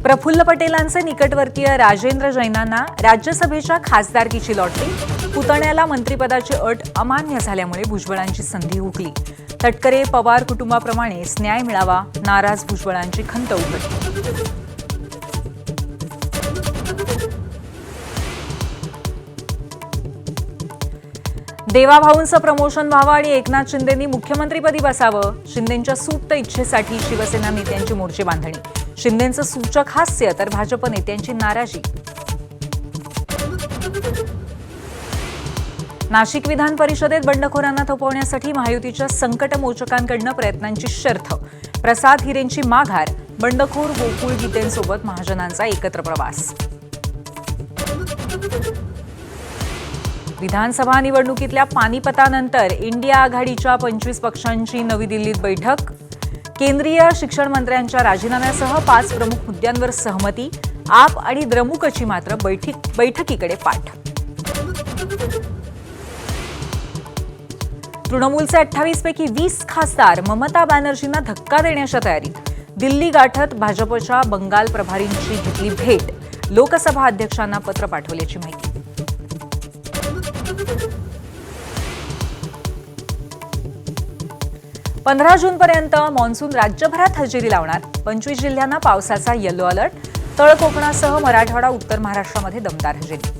प्रफुल्ल पटेलांचे निकटवर्तीय राजेंद्र जैनांना राज्यसभेच्या खासदारकीची लॉटरी, पुतण्याला मंत्रिपदाची अट अमान्य झाल्यामुळे भुजबळांची संधी हुकली। तटकरे पवार कुटुंबाप्रमाणेच न्याय मिळावा, नाराज भुजबळांची खंत उघडली। देवाभाऊंचं प्रमोशन व्हावं आणि एकनाथ शिंदेंनी मुख्यमंत्रीपदी बसावं, शिंदेंच्या सुप्त इच्छेसाठी शिवसेना नेत्यांची मोर्चे बांधणी। शिंदेंचं सूचक हास्य तर भाजप नेत्यांची नाराजी। नाशिक विधान परिषदेत बंडखोरांना थोपवण्यासाठी महायुतीच्या संकटमोचकांकडून प्रयत्नांची शर्थ। प्रसाद हिरेंची माघार, बंडखोर गोकुळ गीतेंसोबत महाजनांचा एकत्र प्रवास। विधानसभा निवडणुकीतल्या पानिपतानंतर इंडिया आघाडीच्या 25 पक्षांची नवी दिल्लीत बैठक। केंद्रीय शिक्षण मंत्र्यांच्या राजीनाम्यासह 5 प्रमुख मुद्द्यांवर सहमती। आप आणि द्रमुकची मात्र बैठकीकडे पाठ। तृणमूलचे 28 पैकी 20 खासदार ममता बॅनर्जींना धक्का देण्याच्या तयारीत। दिल्ली गाठत भाजपच्या बंगाल प्रभारींची घेतली भेट, लोकसभा अध्यक्षांना पत्र पाठवल्याची माहिती। 15 जूनपर्यंत मान्सून राज्यभरात हजेरी लावणार। 25 जिल्ह्यांना पावसाचा येलो अलर्ट। तळ कोकणासह मराठवाडा, उत्तर महाराष्ट्रामध्ये दमदार हजेरी।